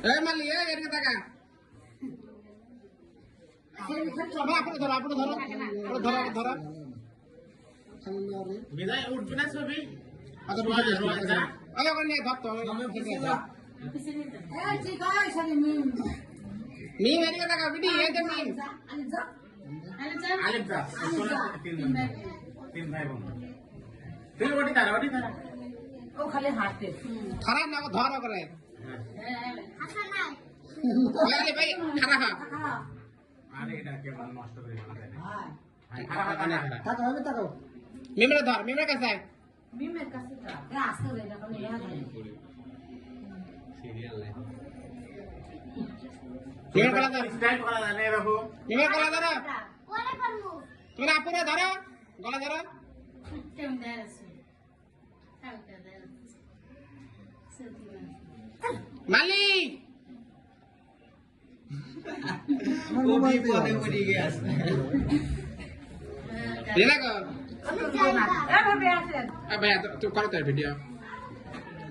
এই মালি এদিকে তাকা আপনি ধরো বিদায় উঠবে না ছবি আচ্ছা আরে ওখানে নিয়ে ধর তো মিম এদিকে তাকা বিডি এই যে মিম আলিফ দা তিন ভাই বোন তুই ওটি তারা ও খালি হাঁটে খারাপ না ধরো করে আচ্ছা না আরে ভাই খারাপ আরে এটা কে মন নষ্ট করে দিতে হ্যাঁ খারাপ না তাকাও তাকাও মিমরে ধর মিমরে কাছে মিমের কাছে তা রাস্তা রে যখন ইয়া ধরে সিরিয়াল লাই মিমের কলা ধর স্টাইল করা জানে রাখো মিমের কলা ধর পরে করব তুমি আপুরে ধরো গলা ধরো কেম দেছে হালকা দেছে মালি ও বিপদে পড়ে গেছে দিনা কো এ ভাবে আসেন এ ভাই তুই করো তো ভিডিও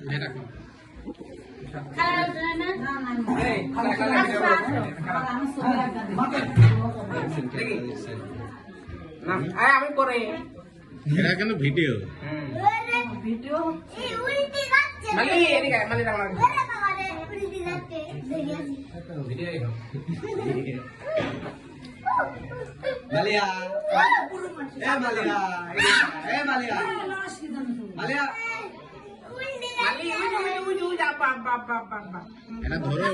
ভাই রাখো খারাপ না না এই খারাপ আমি সবাই না আমি পরে এটা কেন ভিডিও ভিডিও এই উল্টি যাচ্ছে মালি এদিকে মালি না মালি আরে বাবা রে উল্টি যাচ্ছে দেখিয়াছি ভিডিও মালিয়া এ মালিয়া মালিয়া মালি উই যা বাবা এটা ধরো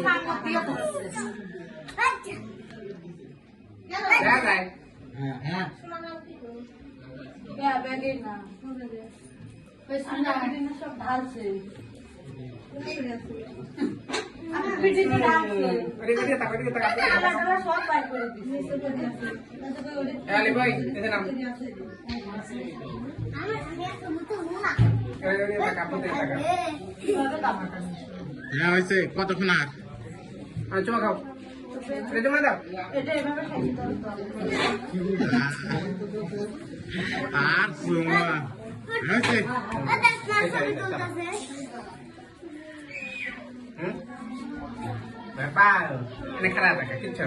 আচ্ছা যা যায় হ্যাঁ क्या बैगे ना पैसा ना ना सब ढालছে আমি পিটি তো ঢালছে আরে বেটা টাকা দিতে টাকা টাকা সব পাই করে দিছি আলে ভাই এতে নাম আমি এত মুতো না আরে টাকা পড়তে টাকা কিভাবে টাকা হ্যাঁ হইছে কতক্ষণ আর চুমা খাও এটা মা দাও এটা এভাবে খাই আর সুমা হইছে ব্যাপার এনে খারাপ রাখা কিচ্ছু